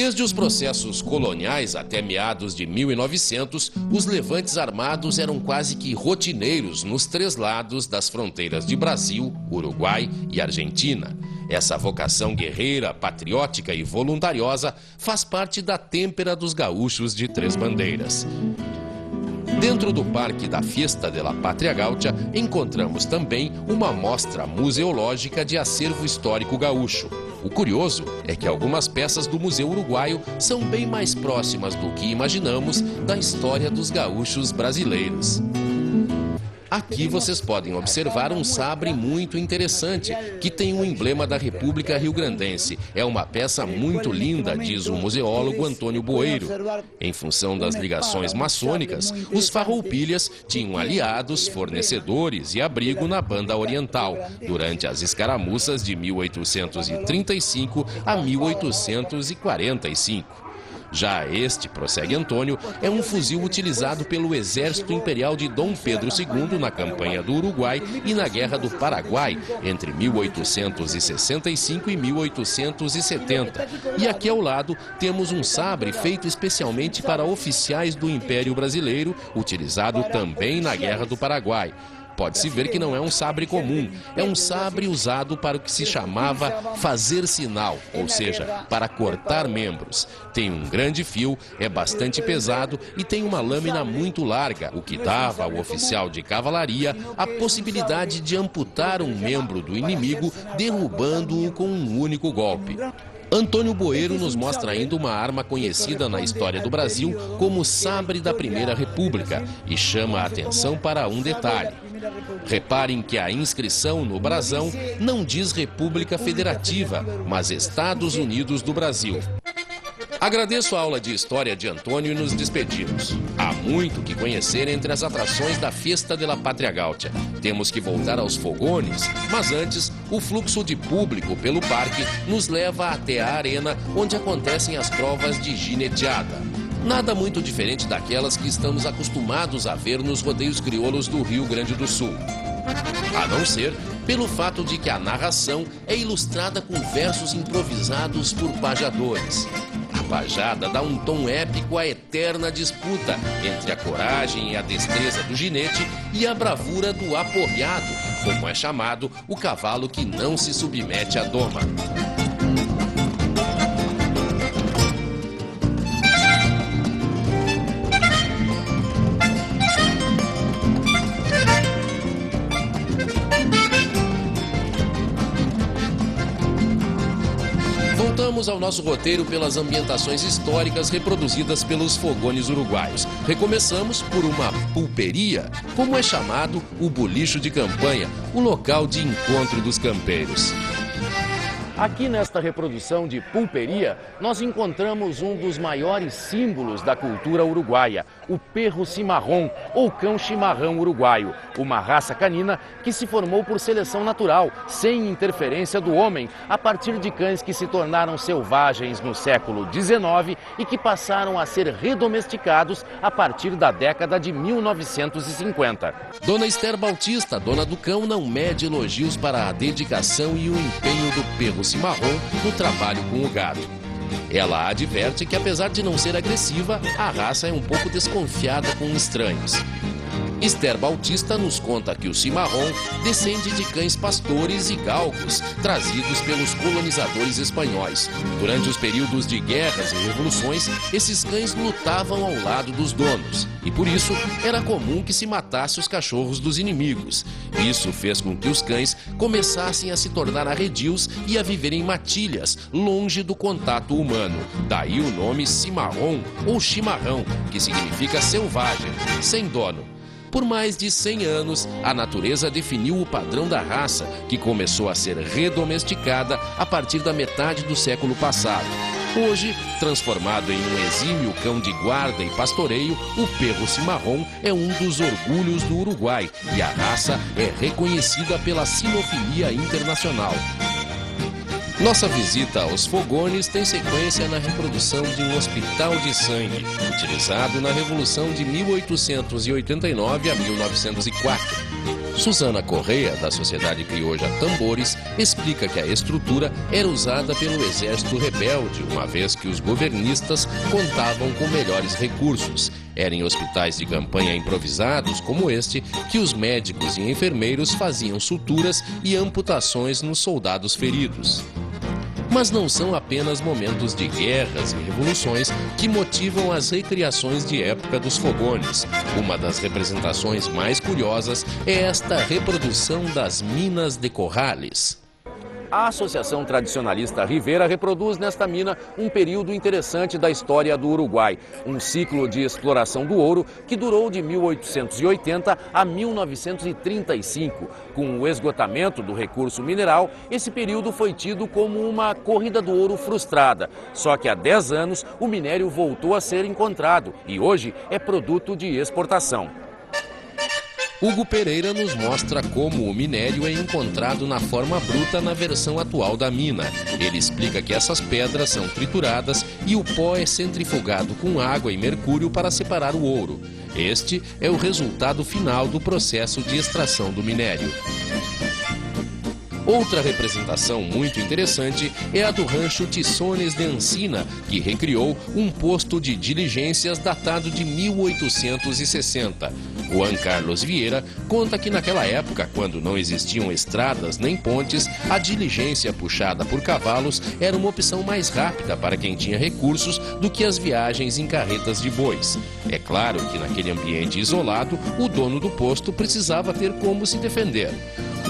Desde os processos coloniais até meados de 1900, os levantes armados eram quase que rotineiros nos três lados das fronteiras de Brasil, Uruguai e Argentina. Essa vocação guerreira, patriótica e voluntariosa faz parte da têmpera dos gaúchos de Três Bandeiras. Dentro do Parque da Fiesta de la Pátria Gaúcha, encontramos também uma mostra museológica de acervo histórico gaúcho. O curioso é que algumas peças do Museu Uruguaio são bem mais próximas do que imaginamos da história dos gaúchos brasileiros. Aqui vocês podem observar um sabre muito interessante, que tem um emblema da República Rio-Grandense. É uma peça muito linda, diz o museólogo Antônio Boeiro. Em função das ligações maçônicas, os farroupilhas tinham aliados, fornecedores e abrigo na Banda Oriental, durante as escaramuças de 1835 a 1845. Já este, prossegue Antônio, é um fuzil utilizado pelo Exército Imperial de Dom Pedro II na campanha do Uruguai e na Guerra do Paraguai, entre 1865 e 1870. E aqui ao lado temos um sabre feito especialmente para oficiais do Império Brasileiro, utilizado também na Guerra do Paraguai. Pode-se ver que não é um sabre comum, é um sabre usado para o que se chamava fazer sinal, ou seja, para cortar membros. Tem um grande fio, é bastante pesado e tem uma lâmina muito larga, o que dava ao oficial de cavalaria a possibilidade de amputar um membro do inimigo, derrubando-o com um único golpe. Antônio Boeiro nos mostra ainda uma arma conhecida na história do Brasil como sabre da Primeira República e chama a atenção para um detalhe. Reparem que a inscrição no brasão não diz República Federativa, mas Estados Unidos do Brasil. Agradeço a aula de História de Antônio e nos despedimos. Há muito que conhecer entre as atrações da Fiesta de la Pátria Gaúcha. Temos que voltar aos fogones, mas antes, o fluxo de público pelo parque nos leva até a arena onde acontecem as provas de gineteada. Nada muito diferente daquelas que estamos acostumados a ver nos rodeios crioulos do Rio Grande do Sul. A não ser pelo fato de que a narração é ilustrada com versos improvisados por pajadores. A pajada dá um tom épico à eterna disputa entre a coragem e a destreza do ginete e a bravura do aporreado, como é chamado o cavalo que não se submete à doma. Voltamos ao nosso roteiro pelas ambientações históricas reproduzidas pelos fogones uruguaios. Recomeçamos por uma pulperia, como é chamado o bolicho de campanha, o local de encontro dos campeiros. Aqui nesta reprodução de pulperia, nós encontramos um dos maiores símbolos da cultura uruguaia, o perro cimarrón, ou cão chimarrão uruguaio, uma raça canina que se formou por seleção natural, sem interferência do homem, a partir de cães que se tornaram selvagens no século XIX e que passaram a ser redomesticados a partir da década de 1950. Dona Esther Bautista, dona do cão, não mede elogios para a dedicação e o empenho do perro cimarrón no trabalho com o gado. Ela adverte que, apesar de não ser agressiva, a raça é um pouco desconfiada com estranhos. Esther Bautista nos conta que o cimarrón descende de cães pastores e galgos trazidos pelos colonizadores espanhóis. Durante os períodos de guerras e revoluções, esses cães lutavam ao lado dos donos e, por isso, era comum que se matasse os cachorros dos inimigos. Isso fez com que os cães começassem a se tornar arredios e a viver em matilhas, longe do contato humano. Daí o nome cimarrón ou chimarrão, que significa selvagem, sem dono. Por mais de 100 anos, a natureza definiu o padrão da raça, que começou a ser redomesticada a partir da metade do século passado. Hoje, transformado em um exímio cão de guarda e pastoreio, o perro cimarrón é um dos orgulhos do Uruguai e a raça é reconhecida pela Sinofilia Internacional. Nossa visita aos fogones tem sequência na reprodução de um hospital de sangue, utilizado na Revolução de 1889 a 1904. Susana Correia, da Sociedade Crioja Tambores, explica que a estrutura era usada pelo exército rebelde, uma vez que os governistas contavam com melhores recursos. Era em hospitais de campanha improvisados como este que os médicos e enfermeiros faziam suturas e amputações nos soldados feridos. Mas não são apenas momentos de guerras e revoluções que motivam as recriações de época dos fogones. Uma das representações mais curiosas é esta reprodução das Minas de Corrales. A Associação Tradicionalista Rivera reproduz nesta mina um período interessante da história do Uruguai, um ciclo de exploração do ouro que durou de 1880 a 1935. Com o esgotamento do recurso mineral, esse período foi tido como uma corrida do ouro frustrada. Só que há 10 anos o minério voltou a ser encontrado e hoje é produto de exportação. Hugo Pereira nos mostra como o minério é encontrado na forma bruta na versão atual da mina. Ele explica que essas pedras são trituradas e o pó é centrifugado com água e mercúrio para separar o ouro. Este é o resultado final do processo de extração do minério. Outra representação muito interessante é a do rancho Tiçones de Encina, que recriou um posto de diligências datado de 1860. Juan Carlos Vieira conta que naquela época, quando não existiam estradas nem pontes, a diligência puxada por cavalos era uma opção mais rápida para quem tinha recursos do que as viagens em carretas de bois. É claro que naquele ambiente isolado, o dono do posto precisava ter como se defender.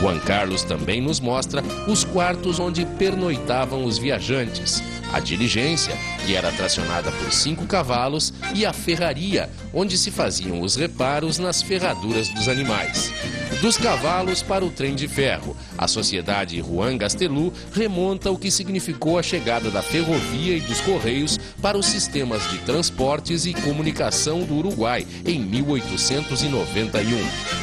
Juan Carlos também nos mostra os quartos onde pernoitavam os viajantes, a diligência, que era tracionada por 5 cavalos, e a ferraria, onde se faziam os reparos nas ferraduras dos animais. Dos cavalos para o trem de ferro, a Sociedade Juan Gastelum remonta o que significou a chegada da ferrovia e dos correios para os sistemas de transportes e comunicação do Uruguai em 1891.